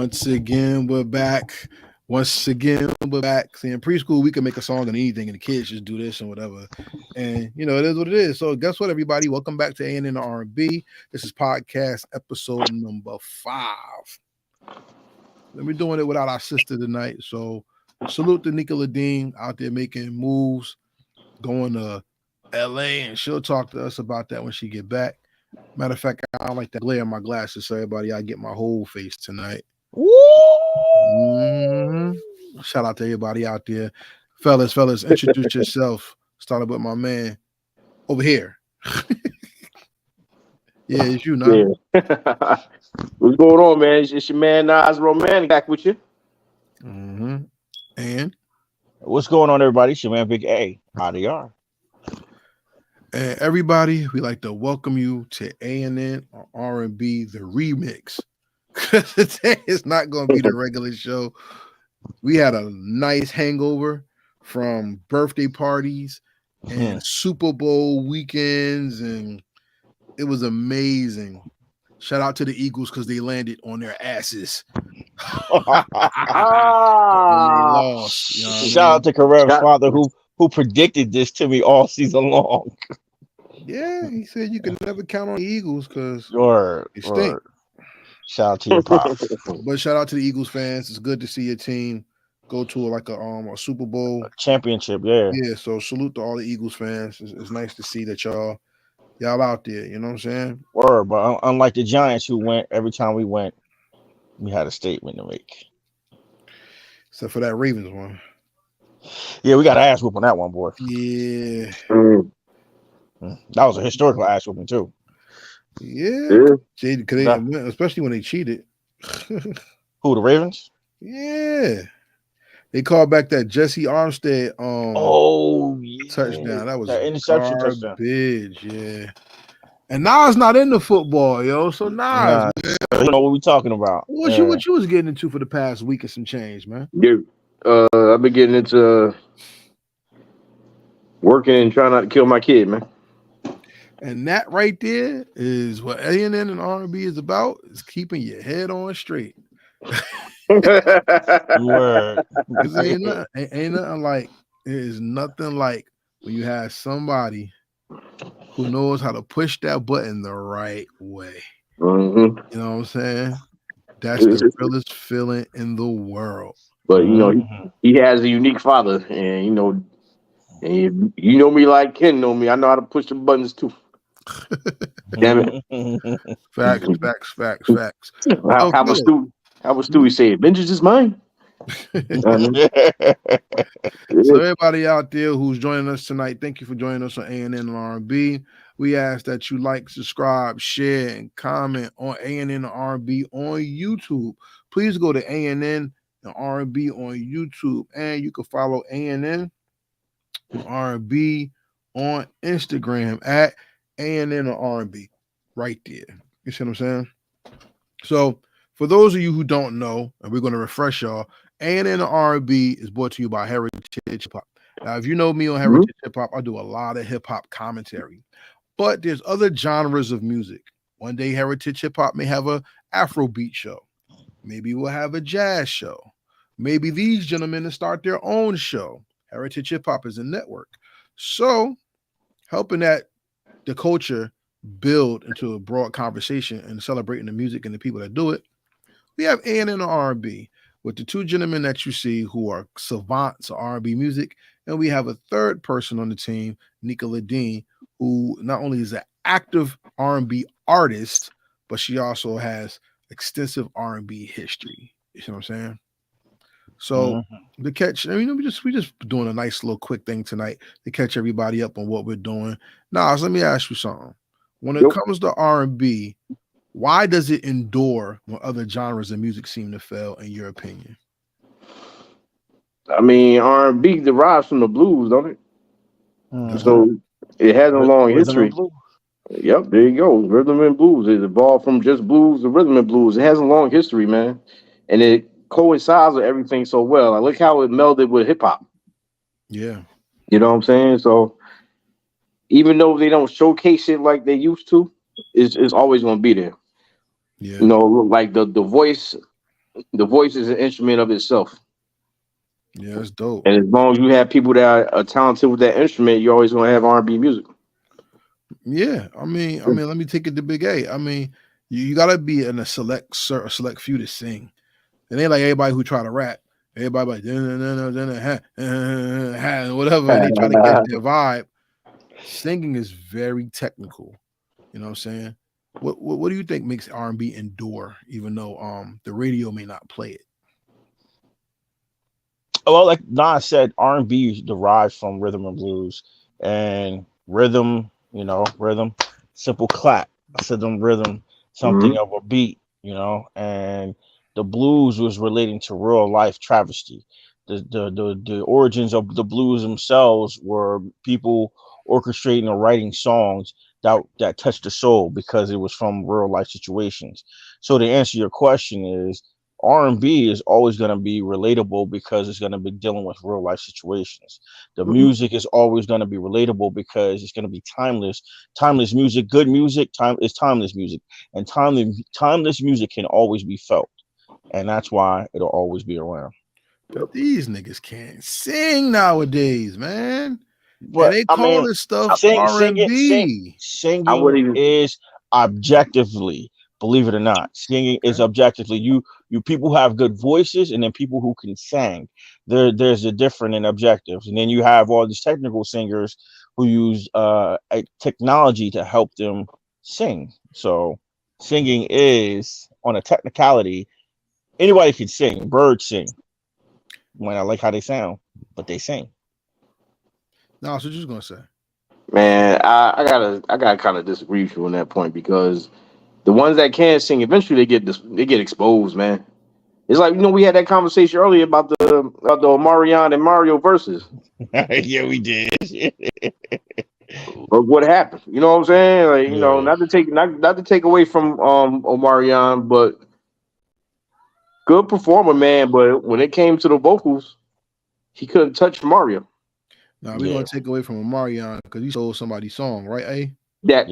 Once again, we're back. Once again, we're back. See, in preschool, we can make a song and anything, and the kids just do this and whatever. And it is what it is. So, guess what, everybody? Welcome back to A&N R&B. This is podcast episode number 5. And we're doing it without our sister tonight. So, salute to Nika LaDean out there making moves, going to LA, and she'll talk to us about that when she get back. Matter of fact, I don't like that glare in my glasses, so everybody, I get my whole face tonight. Mm-hmm. Shout out to everybody out there. Fellas, introduce yourself. Starting with my man over here. Yeah, it's you now. Yeah. What's going on, man? It's your man Nas Romantic back with you. Mm-hmm. And what's going on, everybody? It's your man Big A, IDR. And everybody, we like to welcome you to A&N R&B, the remix. Because today is not going to be the regular show. We had a nice hangover from birthday parties and Super Bowl weekends, and it was amazing. Shout out to the Eagles because they landed on their asses. Shout out to Karev's father who predicted this to me all season long. Yeah, he said you can never count on the Eagles because they stink. Shout out to your pop. But shout out to the Eagles fans. It's good to see your team go to a Super Bowl championship. Yeah. Yeah. So salute to all the Eagles fans. It's nice to see that y'all out there. You know what I'm saying? Word, but unlike the Giants who went every time we went, we had a statement to make. Except for that Ravens one. Yeah, we got an ass whoop on that one, boy. Yeah. That was a historical ass whooping too. Yeah. Especially when they cheated. Who, the Ravens? Yeah. They called back that Jesse Armstead touchdown. That was that interception touchdown. Yeah. And Nas not into football, yo. So Nas, you know what we talking about. What you was getting into for the past week and some change, man? Dude, I've been getting into working and trying not to kill my kid, man. And that right there is what A&N and R&B is about, is keeping your head on straight. Word. Ain't nothing like, there is nothing like when you have somebody who knows how to push that button the right way. Mm-hmm. You know what I'm saying? That's the realest feeling in the world. But he has a unique father, and you know me like Ken know me. I know how to push the buttons too. Damn it! Facts. How was Stewie say? Vengeance is mine. So everybody out there who's joining us tonight, thank you for joining us on A&N and R&B. We ask that you like, subscribe, share, and comment on A&N and R&B on YouTube. Please go to A&N and R&B on YouTube, and you can follow A&N and R&B on Instagram at A&N and R&B right there. You see what I'm saying? So for those of you who don't know, and we're going to refresh y'all, A&N and R&B is brought to you by Heritage Hip Hop. Now, if you know me on Heritage Hip Hop, I do a lot of hip hop commentary. But there's other genres of music. One day, Heritage Hip Hop may have a Afrobeat show. Maybe we'll have a jazz show. Maybe these gentlemen will start their own show. Heritage Hip Hop is a network. So, helping that the culture build into a broad conversation and celebrating the music and the people that do it, we have A&N and R&B with the two gentlemen that you see who are savants of R&B music, and we have a third person on the team, Nika LaDean, who not only is an active R&B artist, but she also has extensive R&B history. You see what I'm saying? So the catch, we just doing a nice little quick thing tonight to catch everybody up on what we're doing. Now, let me ask you something. When it comes to R&B, why does it endure when other genres of music seem to fail, in your opinion? I mean, R&B derives from the blues, don't it? So it has a long history. Yep, there you go. Rhythm and blues. It evolved from just blues to rhythm and blues. It has a long history, man. And it coincides with everything so well. I look how it melded with hip hop. Yeah. You know what I'm saying? So even though they don't showcase it like they used to, it's always going to be there. Yeah. You know, like the voice The voice is an instrument of itself. Yeah, it's dope. And as long as you have people that are talented with that instrument, you're always gonna have R&B music. Yeah, I mean, let me take it to Big A. I mean, you gotta be in a select few to sing. It ain't like everybody who try to rap. Everybody like whatever, and they try to catch their vibe. Singing is very technical. You know what I'm saying? What do you think makes R&B endure, even though the radio may not play it? Well, like Nas said, R&B derives from rhythm and blues, and rhythm, rhythm, simple clap. I said them rhythm, something of a beat, and the blues was relating to real life travesty. The origins of the blues themselves were people orchestrating or writing songs that touched the soul because it was from real life situations. So to answer your question is, R&B is always going to be relatable because it's going to be dealing with real life situations. The music is always going to be relatable because it's going to be timeless. Timeless music, good music, is timeless music, and timeless music can always be felt, and that's why it'll always be around. But these niggas can't sing nowadays, man. But and they call this stuff R&B. Singing is objectively. Believe it or not, singing is objectively. You people have good voices, and then people who can sing. There's a different and objectives, and then you have all these technical singers who use technology to help them sing. So singing is on a technicality. Anybody can sing. Birds sing. Might not like how they sound, but they sing. No, so what you gonna say? Man, I gotta kind of disagree with you on that point because the ones that can sing, eventually they get exposed, man. It's like we had that conversation earlier about the Omarion and Mario verses. Yeah, we did. But what happened? You know what I'm saying? Like, not to take away from Omarion, but good performer, man. But when it came to the vocals, he couldn't touch Mario. Now we're gonna take away from Omarion because he stole somebody's song, right? I gotta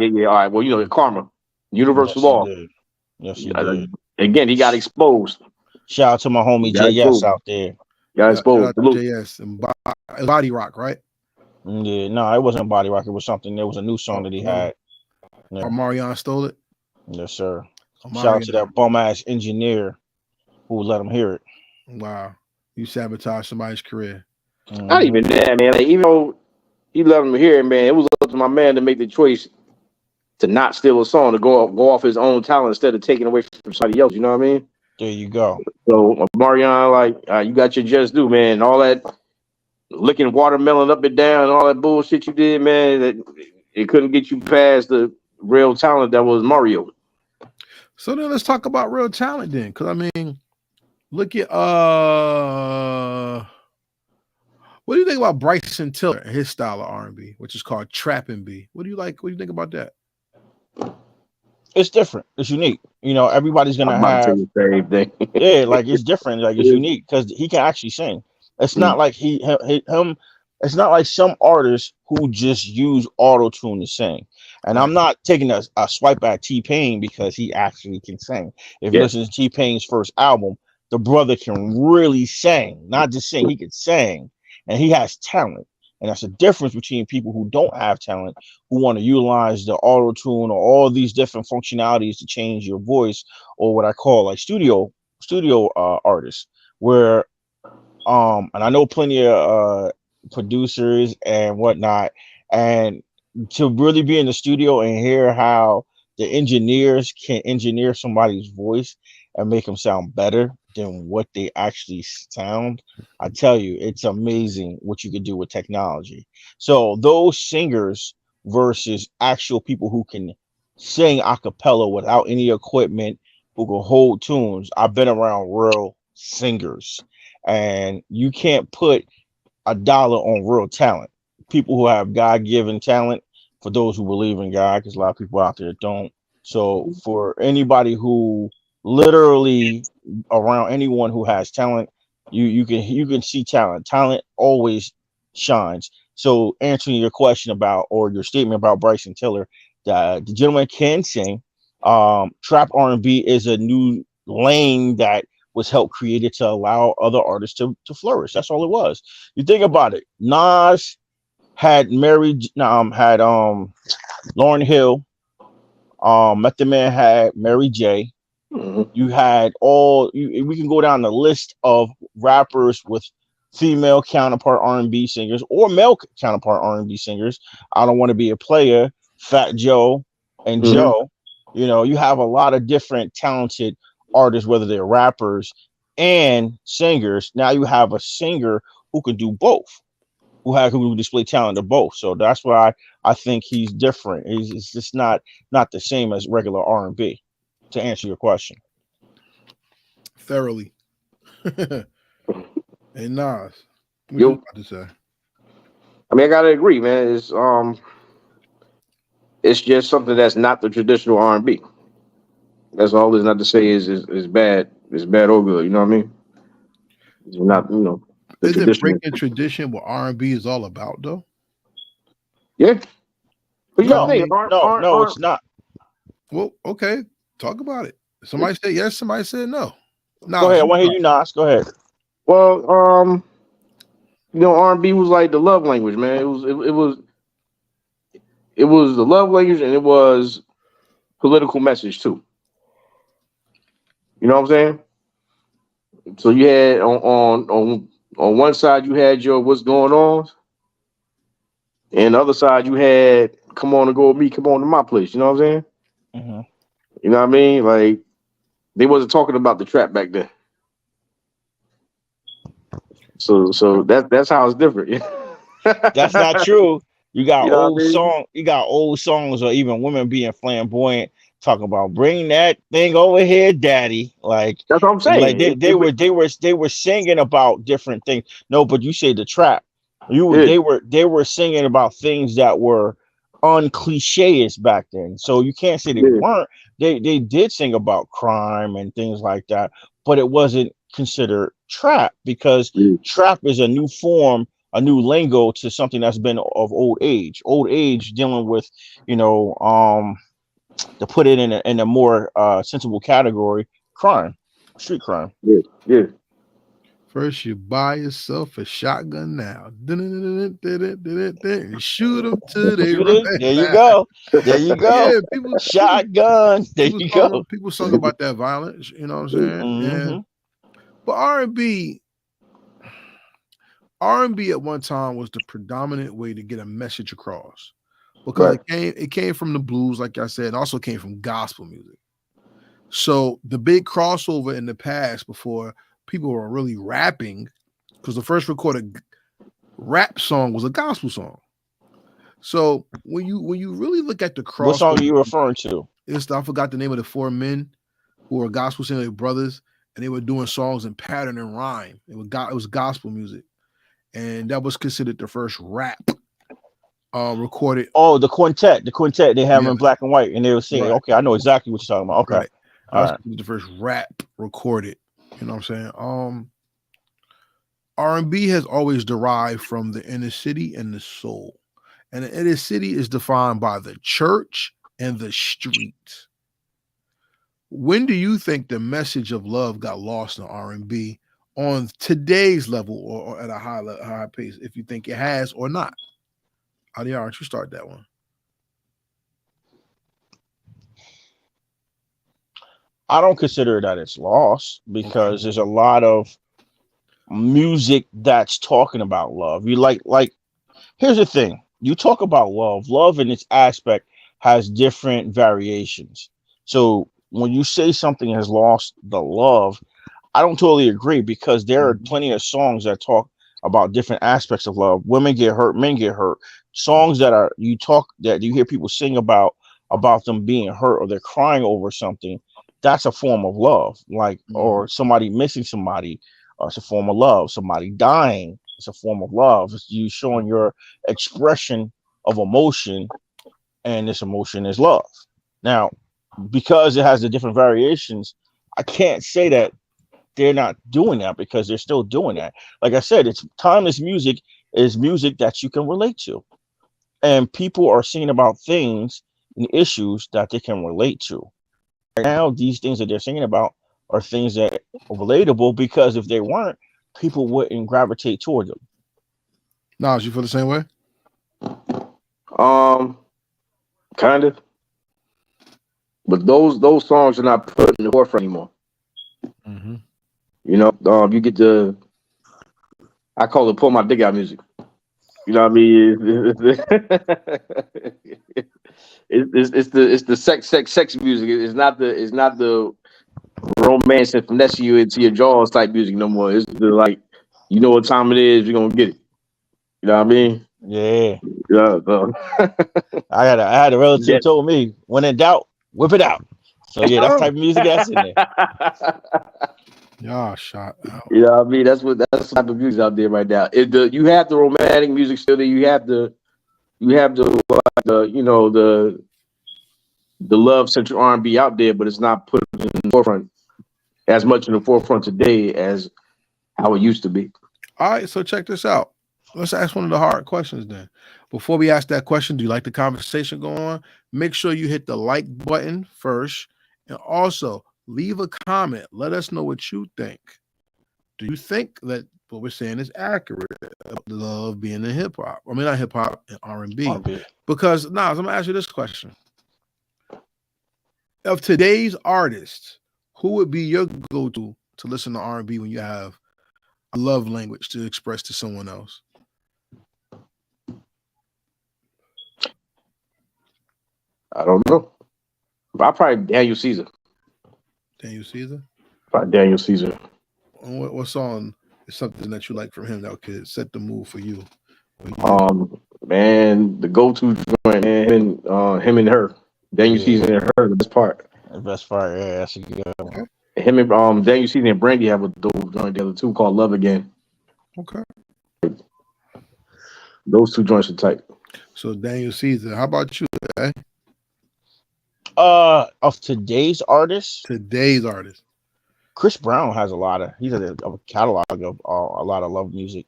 get all right. Well, karma. Universal law. Yes, he did. Again, he got exposed. Shout out to my homie JS out there. Got exposed. JS and Body Rock, right? Yeah, no, it wasn't Body Rock. It was something. There was a new song that he had. Yeah. Marion stole it. Yes, sir. Shout out to that bum ass engineer who let him hear it. Wow, you sabotaged somebody's career. Not even that, man. Like, even though he let him hear it, man, it was up to my man to make the choice to not steal a song, to go off his own talent instead of taking away from somebody else. You know what I mean? There you go. So Marion, you got your just due, man. All that licking watermelon up and down, all that bullshit you did, man, that it couldn't get you past the real talent that was Mario. So then let's talk about real talent then, because I mean, look at what do you think about Bryson Tiller and his style of R&B, which is called trap and B? What do you like? What do you think about that? It's different. It's unique. Everybody's gonna have the same thing. Yeah, like it's different. Like it's unique because he can actually sing. It's not like him. It's not like some artists who just use auto tune to sing. And I'm not taking a swipe at T-Pain because he actually can sing. If you listen to T-Pain's first album, the brother can really sing, not just sing. He can sing, and he has talent. And that's the difference between people who don't have talent, who want to utilize the auto tune or all these different functionalities to change your voice, or what I call like studio artists, where and I know plenty of producers and whatnot, and to really be in the studio and hear how the engineers can engineer somebody's voice and make them sound better than what they actually sound, I tell you, it's amazing what you can do with technology. So those singers versus actual people who can sing a cappella without any equipment, who can hold tunes. I've been around real singers, and you can't put a dollar on real talent. People who have God-given talent, for those who believe in God, because a lot of people out there don't. So for anybody who literally around anyone who has talent, you can see talent. Talent always shines. So answering your question about, or your statement about Bryson Tiller, the gentleman can sing. Trap R&B is a new lane that was helped created to allow other artists to flourish. That's all it was. You think about it. Nas had Lauryn Hill. Method Man had Mary J. Mhm. You had we can go down the list of rappers with female counterpart R&B singers or male counterpart R&B singers. I Don't Want to Be a Player, Fat Joe, and Mhm. Joe. You have a lot of different talented artists, whether they're rappers and singers. Now you have a singer who can do both, who display talent of both. So that's why I think he's different. It's just not the same as regular R&B. To answer your question, Thoroughly. Hey Nas, what you Yo, about to say? I mean, I gotta agree, man. It's just something that's not the traditional R&B. That's all. Is not to say is bad. It's bad or good. You know what I mean? It's not, the Isn't traditional. breaking tradition what R&B is all about, though? Yeah, but you No, gotta I no, think, mean, no, it's not. well, okay, talk about it. Somebody said yes, somebody said no. Go Nah, ahead. I want to hear you, Nas. Go ahead. well, R&B was like the love language, man. It was the love language, and it was political message too. You know what I'm saying? So you had on one side you had your what's going on, and the other side you had come on and go with me, come on to my place. You know what I'm saying? Mm-hmm. You know what I mean? Like they wasn't talking about the trap back then. So that's how it's different. That's not true. You got You know what I mean? old songs, or even women being flamboyant, talking about bring that thing over here, daddy. That's what I'm Like saying. they were singing about different things. No, but you say the trap. Yeah, They were singing about things that were uncliches back then. So you can't say they yeah, weren't. They did sing about crime and things like that, but it wasn't considered trap because yeah, trap is a new form, a new lingo to something that's been of old age. Old age dealing with, you know, to put it in a more sensible category, crime, street crime. yeah, yeah. First, you buy yourself a shotgun now. And shoot them till they run. There you go. There you go. Yeah, Shotgun. There you go. people sung about that violence. You know what I'm saying? Mm-hmm. But R&B at one time was the predominant way to get a message across because Right. it came from the blues, like I said, and also came from gospel music. So the big crossover in the past before people were really rapping, because the first recorded rap song was a gospel song. So when you really look at the What song are crossover, you referring to? I forgot the name of the four men who were gospel singer brothers, and they were doing songs in pattern and rhyme. It was gospel music, and that was considered the first rap recorded. Oh, the quintet. The quintet. They have Yeah, them in black and white, and they were singing. right, Okay, I know exactly what you're talking about. Okay, right. That all was right. the first rap recorded. You know what I'm saying? R&B has always derived from the inner city and the soul. And the inner city is defined by the church and the street. When do you think the message of love got lost in R&B on today's level or at a high pace, if you think it has or not? Adiar, you start that one. I don't consider that it's lost because there's a lot of music that's talking about love. You like here's the thing. You talk about love. Love in its aspect has different variations. So when you say something has lost the love, I don't totally agree because there are plenty of songs that talk about different aspects of love. Women get hurt, men get hurt. Songs that you hear people sing about them being hurt or they're crying over something. That's a form of love. Or somebody missing somebody, it's a form of love. Somebody dying, it's a form of love. It's you showing your expression of emotion, and this emotion is love. Now, because it has the different variations, I can't say that they're not doing that because they're still doing that. Like I said, it's timeless music is music that you can relate to. And people are singing about things and issues that they can relate to. Right now, these things that they're singing about or things that are relatable, because if they weren't, people wouldn't gravitate toward them. Nas, you feel the same way? Kind of. But those songs are not put in the forefront anymore. Mm-hmm. You know, you get the, I call it pull my dick out music. You know what I mean? It's the sex music. It's not the romance and finesse you into your jaws type music no more. It's the, like, you know what time it is, you're gonna get it. You know what I mean? Yeah. Yeah. I had a relative told me, when in doubt, whip it out. So yeah, that's the type of music that's in there. Y'all shot out. You know what I mean? That's the type of music out there right now. You have the romantic music still there. You have the you know, the love central R&B out there, but it's not put in the forefront as much in the forefront today as how it used to be. All right, so check this out. Let's ask one of the hard questions then. Before we ask that question, do you like the conversation going on? Make sure you hit the like button first, and also leave a comment. Let us know what you think. Do you think that what we're saying is accurate? Love being in hip hop. I mean, not hip hop and R&B. Because I'm gonna ask you this question: of today's artists, who would be your go-to to listen to R&B when you have a love language to express to someone else? I don't know. I probably Daniel Caesar. Daniel Caesar? Probably Daniel Caesar. What song is something that you like from him that could set the mood for you? Man, the go-to joint, man, him and her. Daniel Caesar and her, the best part. The best part, yeah, that's a good one. Him and Daniel Caesar and Brandy have a dope joint together too called Love Again. Okay. Those two joints are tight. So Daniel Caesar. How about you, eh? Of today's artists, Chris Brown has he's a catalog of a lot of love music.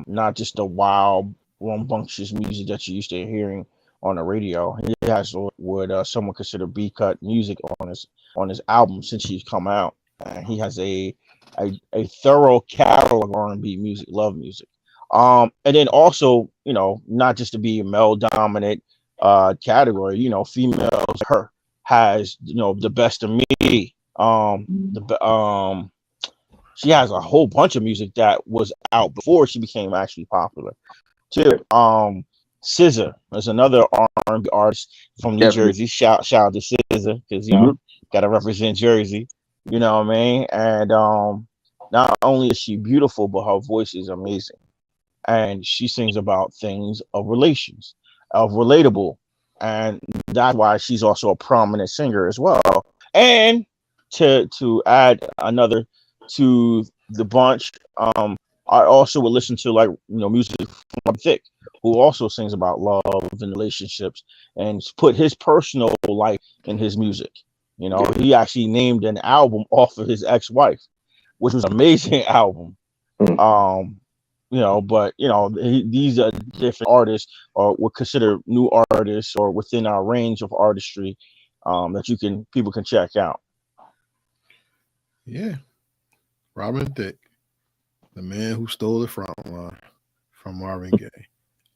Not just the wild, rambunctious music that you used to hearing on the radio. He has what someone consider B-cut music on his album since he's come out. He has a thorough catalog of R&B music, love music. And then also, you know, not just to be a male dominant category, you know, females, her has, you know, the best of me. She has a whole bunch of music that was out before she became actually popular too. SZA is another R&B artist from New Jersey. Shout out to SZA, because you know, gotta represent Jersey. You know what I mean? And not only is she beautiful, but her voice is amazing, and she sings about things of relations, of relatable, and that's why she's also a prominent singer as well. And to add another to the bunch, I also would listen to, like, you know, music from Thick, who also sings about love and relationships and put his personal life in his music. You know, he actually named an album off of his ex-wife, which was an amazing album. You know, but you know, these are different artists, or would consider new artists, or within our range of artistry that people can check out. Yeah, Robin Thicke, the man who stole the front line from Marvin Gaye,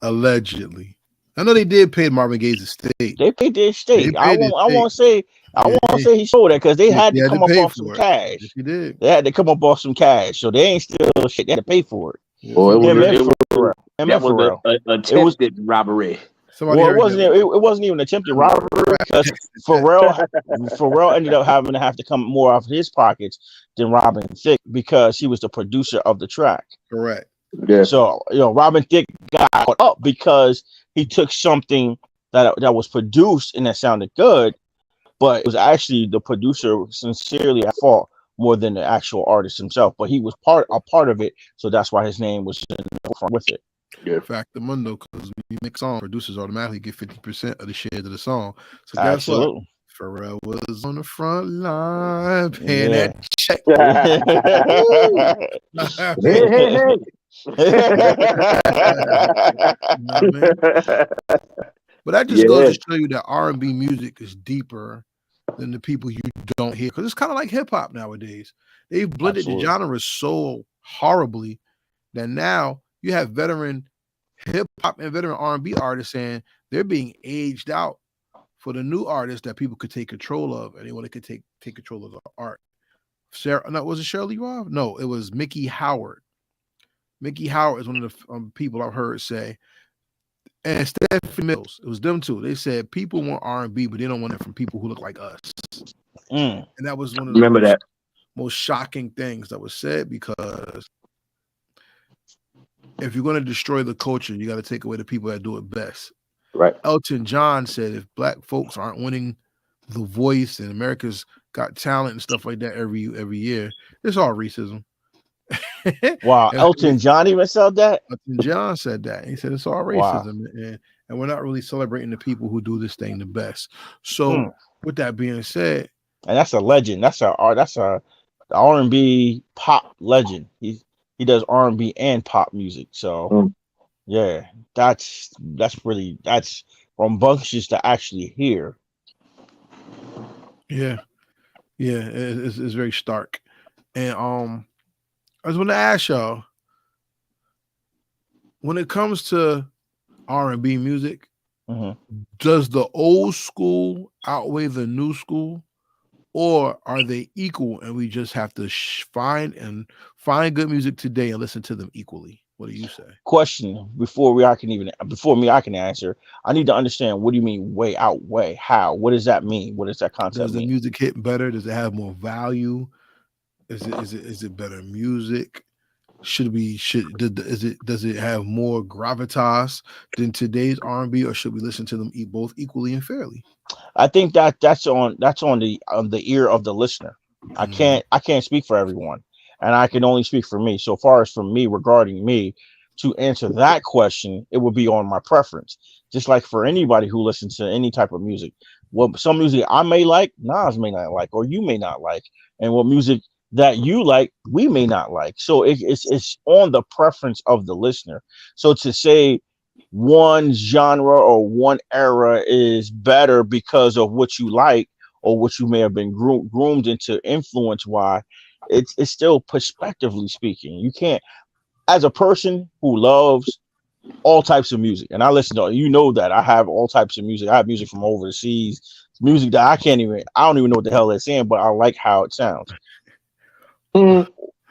allegedly. I know they did pay Marvin Gaye's estate. They paid their estate. I won't say he stole that, because they had to come up off some cash. Yes, he did. They had to come up off some cash, so they ain't still shit. They had to pay for it. Well, it was an attempted robbery. Well, it wasn't even attempted robbery, because Pharrell ended up having to come more off his pockets than Robin Thicke, because he was the producer of the track. Correct. Yeah. So, you know, Robin Thicke got caught up because he took something that was produced and that sounded good, but it was actually the producer sincerely at fault more than the actual artist himself. But he was a part of it, so that's why his name was in the front with it. Yeah, fact the mundo, because when you make songs, producers automatically get 50% of the shares of the song. So guess what? Pharrell was on the front line paying that check. You know what I mean? But that just goes to show you that R&B music is deeper than the people you don't hear. Because it's kind of like hip hop nowadays. They've blended the genres so horribly that now you have veteran hip hop and veteran R&B artists saying they're being aged out for the new artists that people could take control of, and they want to take control of the art. Was it Shirley Roth? No, it was Mickey Howard. Mickey Howard is one of the people I've heard say, and Stephanie Mills. It was them two. They said people want R&B, but they don't want it from people who look like us. And that was one of the most shocking things that was said, because if you're going to destroy the culture, you got to take away the people that do it best. Right. Elton John said if black folks aren't winning The Voice and America's Got Talent and stuff like that every year, it's all racism. Wow, Elton John even said that? Elton John said that. He said it's all racism. Wow. And we're not really celebrating the people who do this thing the best. So with that being said, and that's a legend. That's a R&B pop legend. He does R&B and pop music. So yeah, that's rambunctious to actually hear. Yeah, it's very stark. And I just want to ask y'all, when it comes to R&B music, does the old school outweigh the new school, or are they equal and we just have to find good music today and listen to them equally? What do you say? Question before I can answer. I need to understand, what do you mean outweigh? How? What does that mean? What does that concept mean? Does the music hit better? Does it have more value? Is it better music? Does it have more gravitas than today's R&B, or should we listen to them both equally and fairly? I think that's on the ear of the listener. I can't speak for everyone, and I can only speak for me. So far as for me, regarding me, to answer that question, it would be on my preference. Just like for anybody who listens to any type of music, some music I may like, Nas may not like, or you may not like, and what music that you like, we may not like. So it's on the preference of the listener. So to say one genre or one era is better because of what you like or what you may have been groomed into influence, why it's still perspectively speaking. You can't, as a person who loves all types of music, and I listen to, that I have all types of music. I have music from overseas, music that I don't even know what the hell they're saying, but I like how it sounds.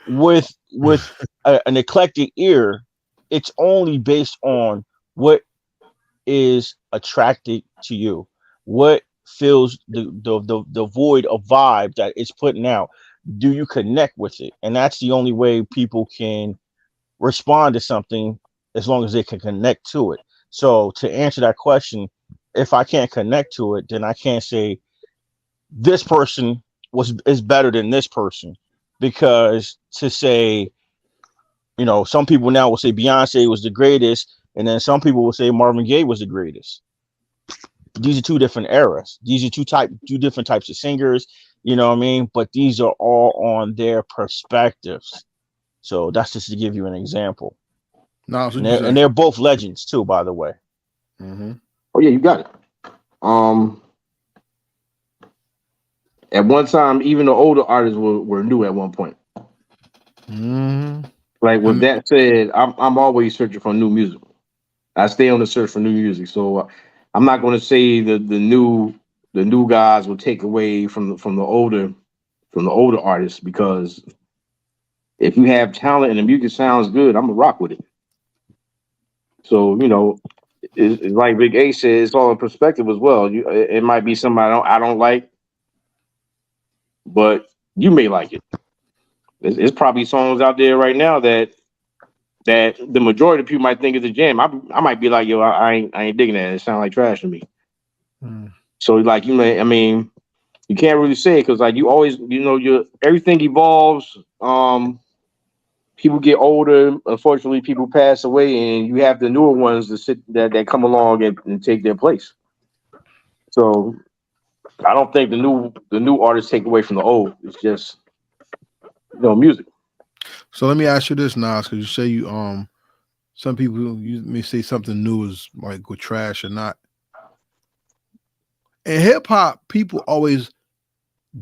With an eclectic ear, it's only based on what is attracted to you, what fills the void of vibe that it's putting out. Do you connect with it? And that's the only way people can respond to something, as long as they can connect to it. So to answer that question, if I can't connect to it, then I can't say this person is better than this person. Because to say, some people now will say Beyonce was the greatest, and then some people will say Marvin Gaye was the greatest. These are two different eras. These are two different types of singers, you know what I mean? But these are all on their perspectives. So that's just to give you an example. No, and they're both legends too, by the way. Mm-hmm. Oh yeah, you got it. At one time, even the older artists were new at one point. Like with that said, I'm always searching for new music. I stay on the search for new music. So I'm not going to say that the new guys will take away from the older artists, because if you have talent and the music sounds good, I'm gonna rock with it. So it's like Big A said, it's all in perspective as well. It might be somebody I don't like, but you may like it. There's probably songs out there right now that the majority of people might think is a jam. I might be like, yo, I ain't digging that. It sounds like trash to me. So like you can't really say it, because like you always, everything evolves. People get older. Unfortunately, people pass away, and you have the newer ones that come along and take their place. So I don't think the new artists take away from the old. It's just music. So let me ask you this, Nas, because you say some people, you may say something new is like with trash or not. In hip hop, people always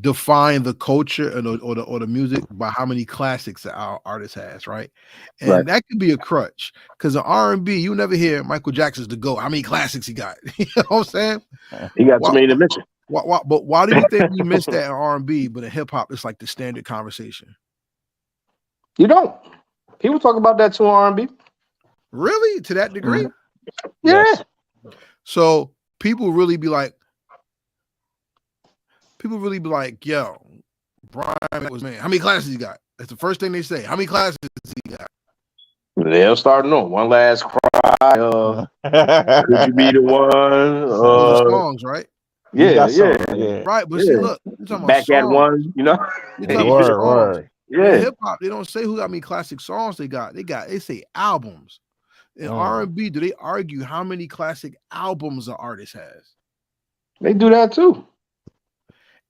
define the culture or the music by how many classics that our artist has, right? And that could be a crutch because in R&B, you never hear Michael Jackson's the GOAT. How many classics he got? You know what I'm saying? He got too many to mention. But why do you think we miss that in R&B, but in hip hop, it's like the standard conversation? You don't. People talk about that too in R&B. Really? To that degree? Yeah. Yes. So people really be like, yo, Brian was man. How many classes he got? That's the first thing they say. How many classes he got? They'll start on One Last Cry. Could you be the one? Those are songs, right? Yeah. Right, but see, look, you're talking about Back songs. at one, you know. You're talking about songs. Word. Yeah. Hip hop, they don't say who got many classic songs they got. They say albums. In R&B, do they argue how many classic albums an artist has? They do that too.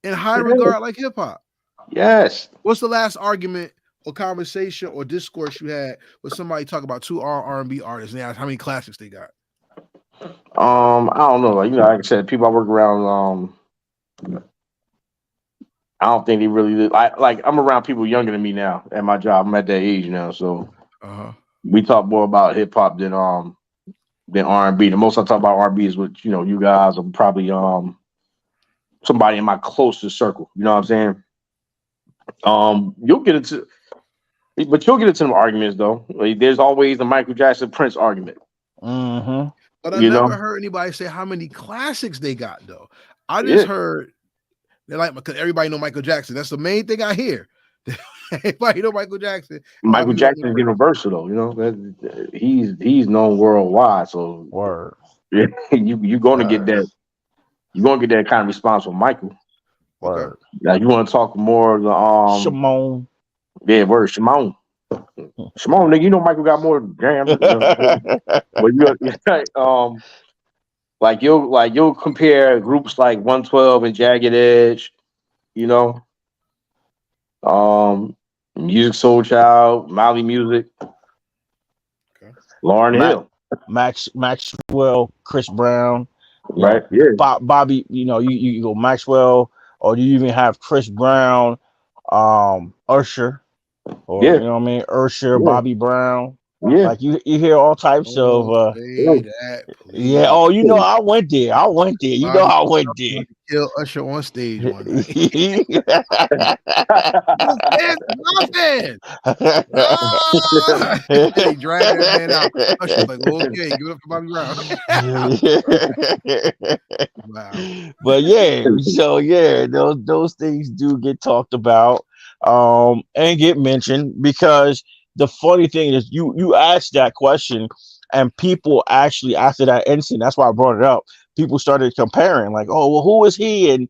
In high regard, like hip hop. Yes. What's the last argument or conversation or discourse you had with somebody talk about two R&B artists and they ask how many classics they got? I don't know. Like, like I said, people I work around, I don't think they really like I'm around people younger than me now at my job. I'm at that age now, so we talk more about hip hop than R&B. The most I talk about R&B is with you guys, or probably somebody in my closest circle. You know what I'm saying? You'll get into them arguments though. Like, there's always the Michael Jackson Prince argument. Mm-hmm. But I never heard anybody say how many classics they got though. I just heard they like because everybody know Michael Jackson. That's the main thing I hear. Everybody know Michael Jackson. Michael Jackson is universal though. He's known worldwide. So you're gonna get that. You're gonna get that kind of response from Michael. Word. Now you want to talk more of the Shimon. Yeah, word Shimon. Shimon, nigga, you know Michael got more jams. But you'll compare groups like 112 and Jagged Edge, Music Soul Child, Molly Music, Lauryn Hill, Maxwell, Chris Brown, right? Yeah, Bobby. You go Maxwell, or you even have Chris Brown, Usher, or you know what I mean, Usher, Bobby Brown. Yeah, like you hear all types of Oh, you know I went there. You know I went there. Kill Usher on stage one night. Nothing. He dragged that man out. Usher's like, okay, give it up for Bobby Brown. Wow. But so those things do get talked about and get mentioned, because the funny thing is you asked that question and people actually, after that incident, that's why I brought it up, people started comparing like, oh, well, who is he? And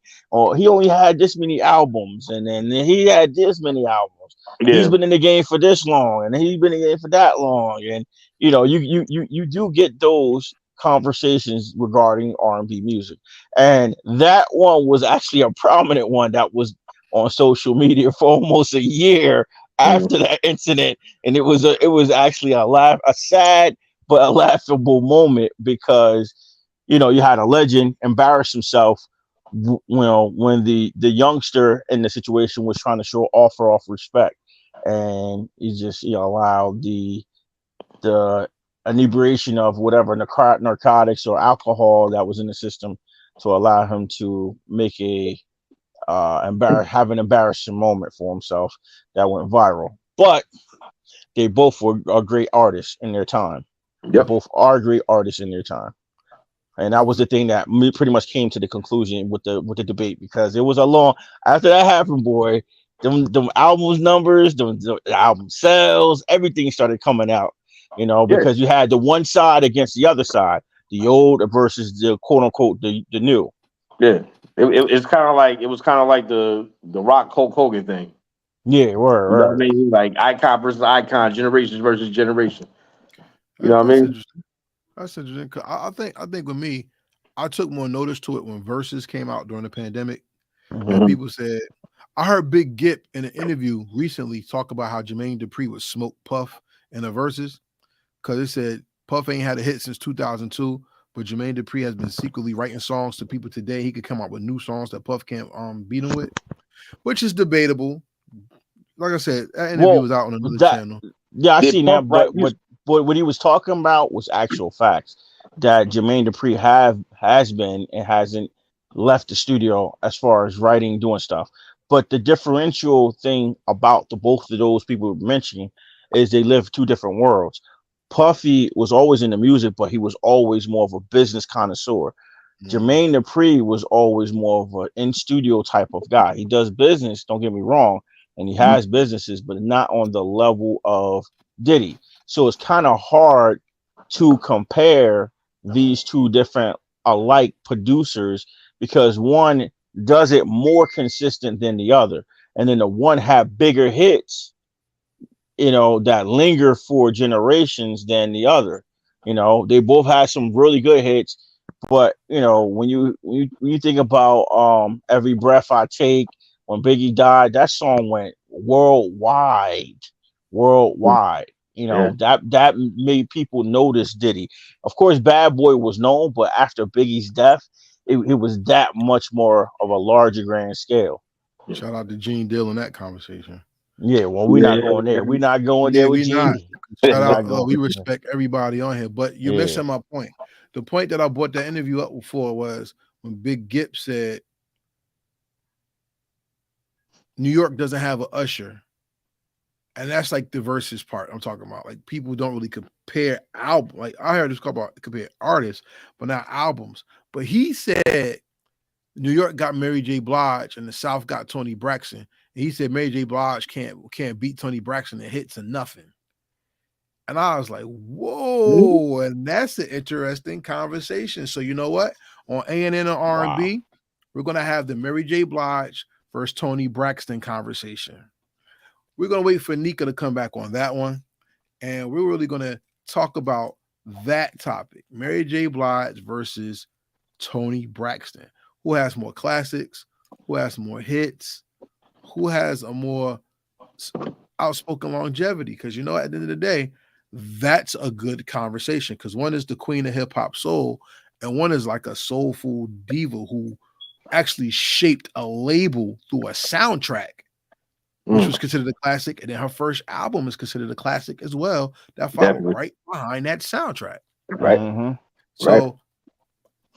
he only had this many albums, and then he had this many albums. He's been in the game for this long, and he's been in the game for that long. And you do get those conversations regarding R&B music. And that one was actually a prominent one that was on social media for almost a year after that incident, and it was actually a sad but a laughable moment, because you had a legend embarrass himself when the youngster in the situation was trying to offer off respect, and he just allowed the inebriation of whatever narcotics or alcohol that was in the system to allow him to make have an embarrassing moment for himself that went viral. But they both are great artists in their time. They both are great artists in their time, and that was the thing that pretty much came to the conclusion with the debate, because it was a long after that happened, boy. Them albums numbers, the album sales, everything started coming out. Because you had the one side against the other side, the old versus the quote unquote the new. Yeah. It's kind of like the Rock Hulk Hogan thing. Yeah, word. You know what I mean? Like icon versus icon, generations versus generation. You know what I mean? That's interesting. I think with me, I took more notice to it when Versus came out during the pandemic, and people said, I heard Big Gip in an interview recently talk about how Jermaine Dupri would smoke Puff in the Versus, because it said Puff ain't had a hit since 2002. But Jermaine Dupri has been secretly writing songs to people today. He could come out with new songs that Puff can't beat him with. which is debatable. Like I said, that interview was out on another channel. Yeah, I seen that, but what he was talking about was actual facts that Jermaine Dupri has been and hasn't left the studio as far as writing, doing stuff. But the differential thing about the both of those people mentioning is they live two different worlds. Puffy was always in the music, but he was always more of a business connoisseur. Jermaine Dupri was always more of an in-studio type of guy. He does business, don't get me wrong, and he has businesses, but not on the level of Diddy. So it's kind of hard to compare these two different alike producers because one does it more consistent than the other. And then the one have bigger hits, that linger for generations than the other. They both had some really good hits, but when you think about Every Breath I Take, when Biggie died, that song went worldwide. That made people notice Diddy. Of course, Bad Boy was known, but after Biggie's death, it was that much more of a larger grand scale. Shout out to Gene Deal in that conversation. Yeah, well, we're not going there. We're not going there with Gene. Shout out. We respect everybody on here, but you're missing my point. The point that I brought that interview up for was when Big Gipp said New York doesn't have an Usher. And that's like the versus part I'm talking about. Like people don't really compare albums. Like I heard this call about compare artists, but not albums. But he said New York got Mary J. Blige and the South got Tony Braxton. And he said Mary J. Blige can't beat Tony Braxton in hits and nothing. And I was like, whoa, and that's an interesting conversation. So you know what? On A&N and R&B, we're gonna have the Mary J. Blige versus Tony Braxton conversation. We're going to wait for Nika to come back on that one. And we're really going to talk about that topic. Mary J. Blige versus Tony Braxton. Who has more classics? Who has more hits? Who has a more outspoken longevity? Because, at the end of the day, that's a good conversation. Because one is the queen of hip-hop soul, and one is like a soulful diva who actually shaped a label through a soundtrack, which was considered a classic, and then her first album is considered a classic as well. That followed right behind that soundtrack. Right. Mm-hmm. So,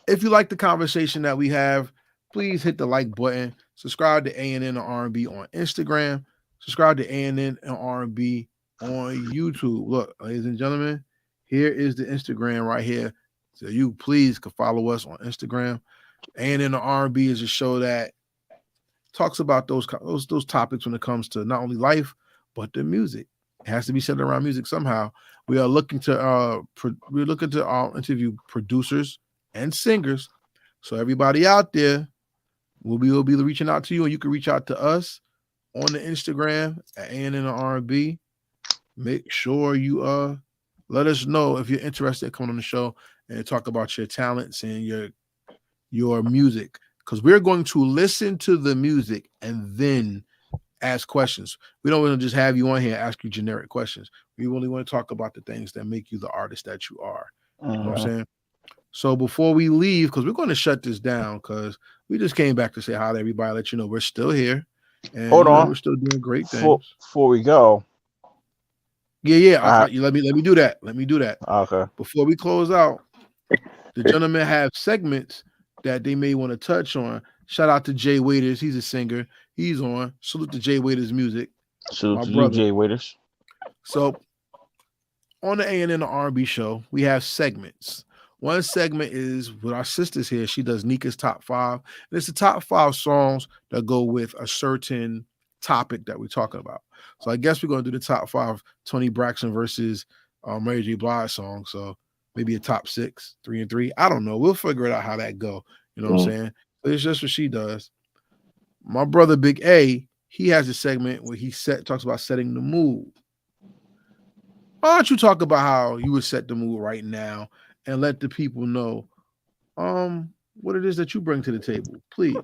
if you like the conversation that we have, please hit the like button. Subscribe to A&N and R&B on Instagram. Subscribe to A&N and R&B on YouTube. Look, ladies and gentlemen, here is the Instagram right here. So you please can follow us on Instagram. A&N and R&B is a show that talks about those topics when it comes to not only life but the music. It has to be centered around music somehow. We are looking to interview producers and singers. So everybody out there, we'll be reaching out to you, and you can reach out to us on the Instagram at A&N and R&B. Make sure you let us know if you're interested in coming on the show and talk about your talents and your music. Because we're going to listen to the music and then ask questions. We don't want to just have you on here and ask you generic questions. We really want to talk about the things that make you the artist that you are. You know what I'm saying? So before we leave, because we're going to shut this down, because we just came back to say hi to everybody, let you know we're still here. And Hold on. We're still doing great things. Before we go. Yeah. Let me do that. Okay. Before we close out, the gentlemen have segments that they may want to touch on. Shout out to Jay Waiters. He's a singer. He's on. Salute to Jay Waiters Music. Salute to you, Jay Waiters. So on the A&N and R&B show, we have segments. One segment is with our sisters here. She does Nika's Top 5. And it's the top 5 songs that go with a certain topic that we're talking about. So I guess we're going to do the top 5 Tony Braxton versus Mary J. Blige songs. So maybe a top 6, 3 and 3. I don't know. We'll figure it out how that go. You know what I'm saying? But it's just what she does. My brother Big A, he has a segment where he talks about setting the mood. Why don't you talk about how you would set the mood right now and let the people know what it is that you bring to the table, please?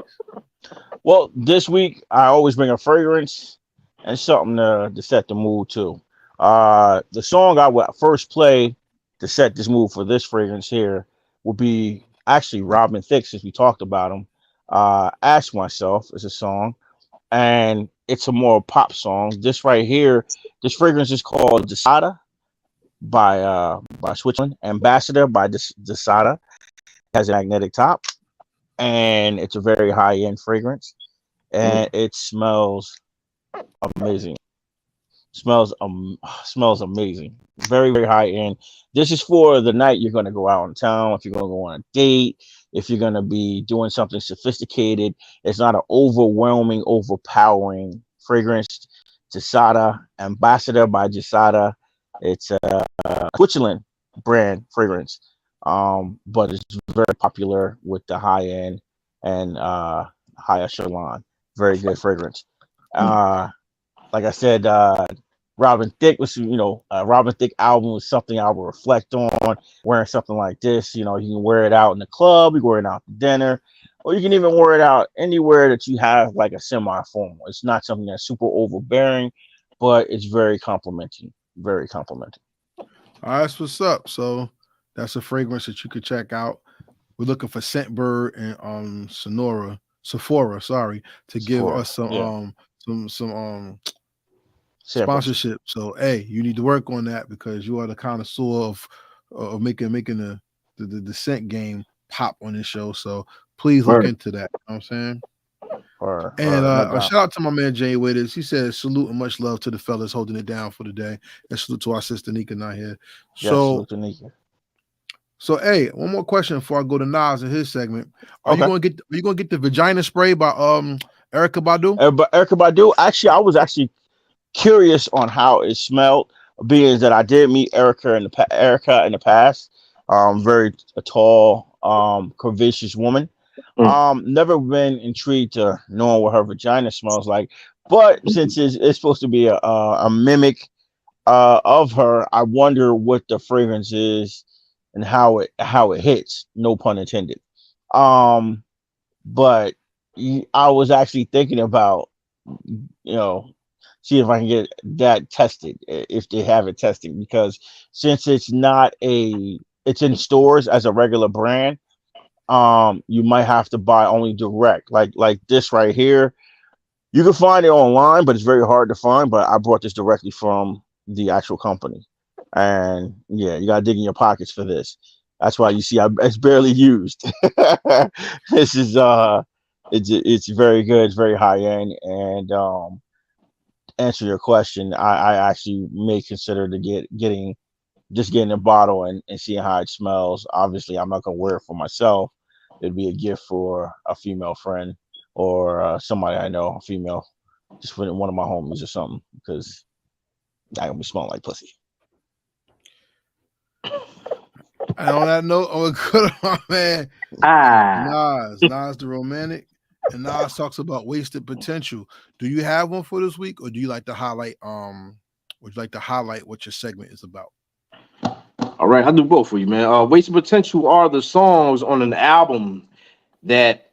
Well, this week I always bring a fragrance and something to set the mood too. The song I would first play to set this mood for this fragrance here will be actually Robin Thicke, since we talked about him. Ask Myself is a song. and it's a more pop song. This right here, this fragrance is called Desada by Switzerland. Ambassador by Desada. Has a magnetic top, and it's a very high end fragrance, and it smells amazing. Smells amazing. Very, very high end. This is for the night you're going to go out in town. If you're going to go on a date, if you're going to be doing something sophisticated, it's not an overwhelming, overpowering fragrance. Gisada Ambassador by Gisada. It's a Switzerland brand fragrance, but it's very popular with the high end and high echelon. Very good fragrance. Like I said, Robin Thicke was, Robin Thicke album was something I would reflect on. Wearing something like this, you can wear it out in the club, you can wear it out to dinner, or you can even wear it out anywhere that you have like a semi-formal. It's not something that's super overbearing, but it's very complimenting. Very complimenting. All right, that's what's up. So that's a fragrance that you could check out. We're looking for Scentbird and Sephora, to give us some sponsorship. So hey, you need to work on that because you are the connoisseur of making the scent game pop on this show. So please look into that. You know what I'm saying? A shout out to my man Jay Witters. He says salute and much love to the fellas holding it down for the day. And salute to our sister Nika not here. Salute to Nika. So hey, one more question before I go to Nas in his segment. Are you gonna get the vagina spray by Erykah Badu? Erykah Badu. Actually, I was curious on how it smelled, being that I did meet Erykah in the past. Very tall, curvaceous woman. Never been intrigued to knowing what her vagina smells like, but since it's supposed to be a mimic of her, I wonder what the fragrance is and how it hits. No pun intended. But I was actually thinking about, see if I can get that tested if they have it tested, because since it's in stores as a regular brand, you might have to buy only direct, like this right here. You can find it online, but it's very hard to find. But I bought this directly from the actual company, and yeah, you gotta dig in your pockets for this. That's why you see it's barely used. This is it's very good, it's very high end, and answer your question, I actually may consider getting a bottle and seeing how it smells. Obviously, I'm not gonna wear it for myself. It'd be a gift for a female friend or somebody I know, a female, just for one of my homies or something, because I gonna be smelling like pussy. And on that note, I'm gonna go to my man Nas the Romantic, and Nas talks about wasted potential. Do you have one for this week, or do you like to highlight what your segment is about? All right, I'll do both for you, man. Wasted potential are the songs on an album that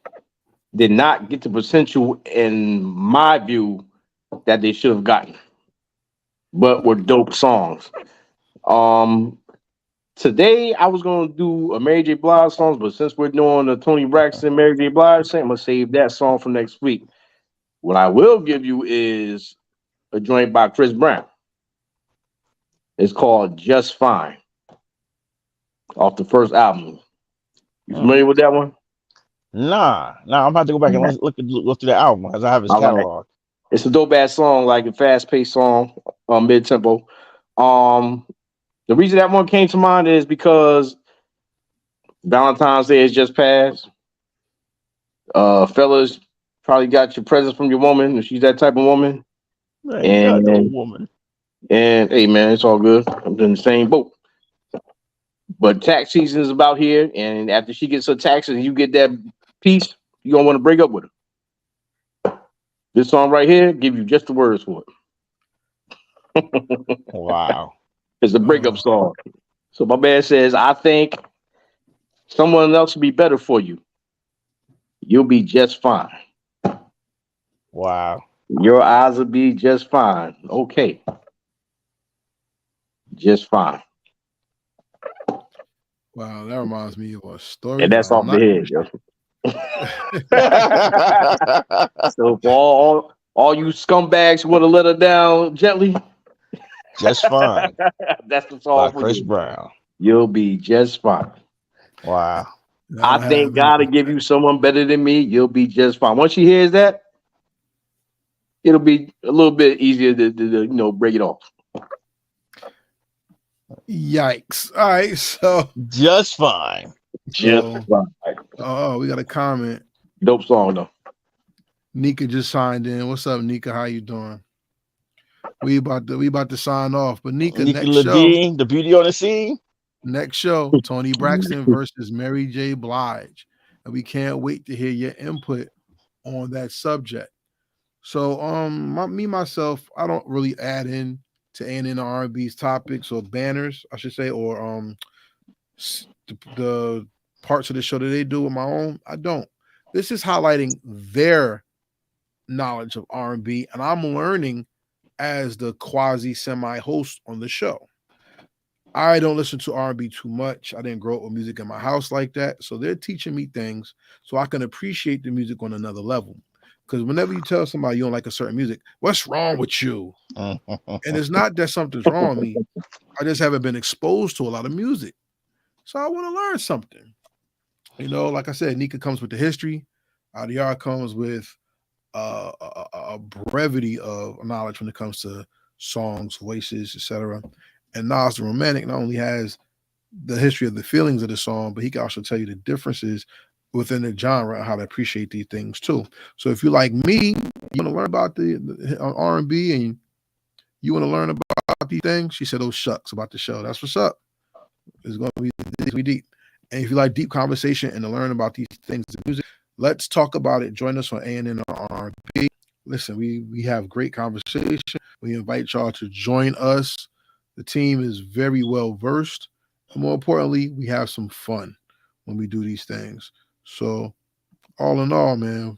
did not get the potential, in my view, that they should have gotten, but were dope songs. Today I was gonna do a Mary J. Blige songs, but since we're doing the Tony Braxton Mary J. Blige thing, I'm gonna save that song for next week. What I will give you is a joint by Chris Brown. It's called Just Fine, off the first album. You familiar with that one? Nah. I'm about to go back and look through the album because I have his catalog. It's a dope ass song, like a fast paced song, mid tempo. The reason that one came to mind is because Valentine's Day has just passed. Fellas probably got your presents from your woman if she's that type of woman. And hey man, it's all good. I'm in the same boat. But tax season is about here, and after she gets her taxes and you get that piece, you're gonna want to break up with her. This song right here give you just the words for it. Wow. It's a breakup song. So my man says, I think someone else will be better for you. You'll be just fine. Wow. Your eyes will be just fine. Okay. Just fine. Wow, that reminds me of a story. And that's off the head, yo. So for All you scumbags want to let her down gently. Just fine. That's the song for Chris you. Brown. You'll be just fine. Wow. I think God to give you someone better than me. You'll be just fine. Once she hears that, it'll be a little bit easier to break it off. Yikes! All right, so just fine. Just fine. Oh, we got a comment. Dope song though. Nika just signed in. What's up, Nika? How you doing? We about to sign off, but Nika next LaDean, show, the beauty on the scene. Next show, Tony Braxton versus Mary J. Blige, and we can't wait to hear your input on that subject. So, myself, I don't really add in to A&N R&B's topics or banners, I should say, or the parts of the show that they do with my own. I don't. This is highlighting their knowledge of R&B, and I'm learning as the quasi semi host on the show. I don't listen to R&B too much. I didn't grow up with music in my house like that, so they're teaching me things so I can appreciate the music on another level. Because whenever you tell somebody you don't like a certain music, what's wrong with you? And it's not that something's wrong with me. I just haven't been exposed to a lot of music, so I want to learn something. Like I said, Nika comes with the history. RDR comes with a brevity of knowledge when it comes to songs, voices, etc. And Nas the Romantic not only has the history of the feelings of the song, but he can also tell you the differences within the genre and how to appreciate these things too. So if you like me, you want to learn about the R&B and you want to learn about these things, she said, "Oh shucks," about the show. That's what's up. It's going to be deep. And if you like deep conversation and to learn about these things, the music, let's talk about it. Join us on A&N R&B. Listen, we have great conversation. We invite y'all to join us. The team is very well versed. And more importantly, we have some fun when we do these things. So all in all, man,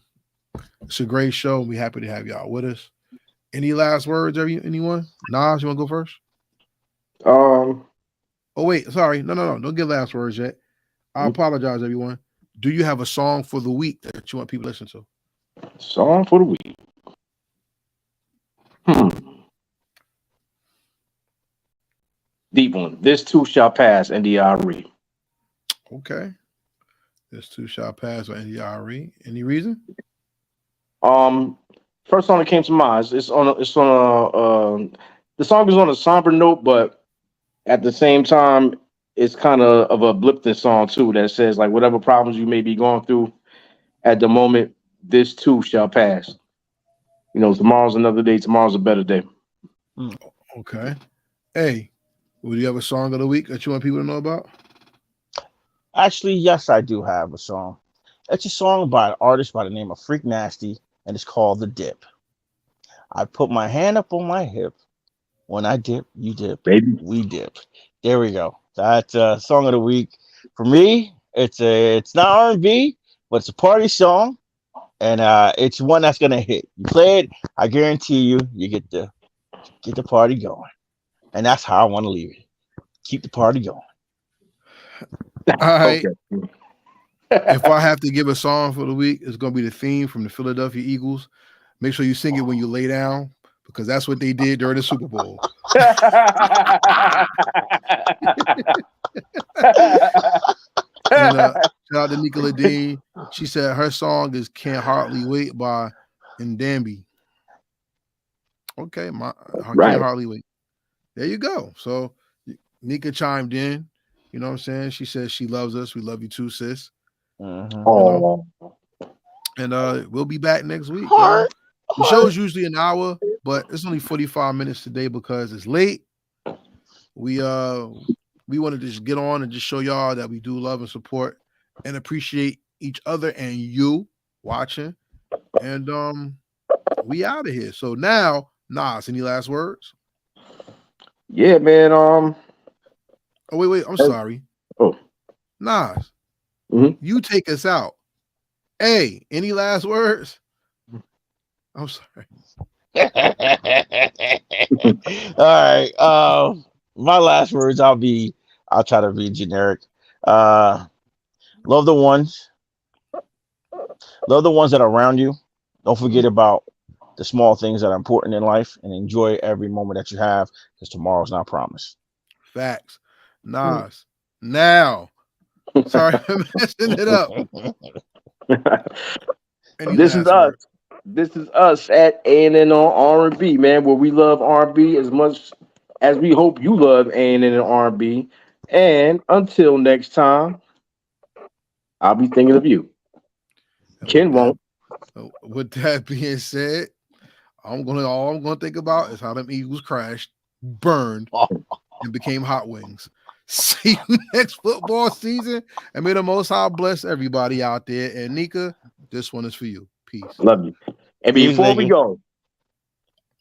it's a great show. We're happy to have y'all with us. Any last words, anyone? Nas, you want to go first? Oh, wait. Sorry. No. Don't get last words yet. I apologize, everyone. Do you have a song for the week that you want people to listen to? Song for the week. Deep one. This too shall pass, NDRE. Okay. This too shall pass, or NDRE. Any reason? First song that came to mind. The song is on a somber note, but at the same time, it's kind of a uplifting song too that says like whatever problems you may be going through at the moment, this too shall pass. Tomorrow's another day. Tomorrow's a better day. Okay. Hey, do you have a song of the week that you want people to know about? Actually, yes, I do have a song. It's a song by an artist by the name of Freak Nasty, and it's called The Dip. I put my hand up on my hip. When I dip, you dip. Baby. We dip. There we go. That's song of the week. For me, it's not R&B, but it's a party song, and it's one that's gonna hit. You play it, I guarantee you get the party going, and that's how I want to leave it. Keep the party going. All right. Okay. If I have to give a song for the week, it's gonna be the theme from the Philadelphia Eagles. Make sure you sing it when you lay down, because that's what they did during the Super Bowl. And shout out to Nika LaDean. She said her song is "Can't Hardly Wait" by Ndambi. Okay, Can't Hardly Wait. There you go. So Nika chimed in. You know what I'm saying? She says she loves us. We love you too, sis. Oh. And we'll be back next week. The show's usually an hour, but it's only 45 minutes today because it's late. We wanted to just get on and just show y'all that we do love and support and appreciate each other and you watching. And we out of here. So now, Nas, any last words? Yeah, man. Oh, wait. I'm sorry. Oh. Nas, you take us out. Hey, any last words? I'm sorry. All right. My last words, I'll try to be generic. Love the ones that are around you. Don't forget about the small things that are important in life and enjoy every moment that you have, because tomorrow's not promised. Facts. Nas. Now. Sorry for messing it up. This is us. This is us at A&N on R&B, man, where we love R&B as much as we hope you love A&N and R&B. And until next time, I'll be thinking of you. Ken won't. With that being said, all I'm gonna think about is how them Eagles crashed, burned, and became hot wings. See you next football season, and may the Most High bless everybody out there. And Nika, this one is for you. Peace. Love you. And before we go,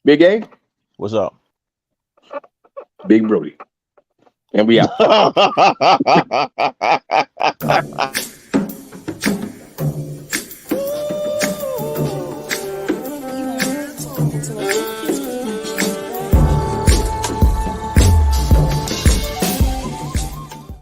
Big A, what's up? Big Brody. And we out.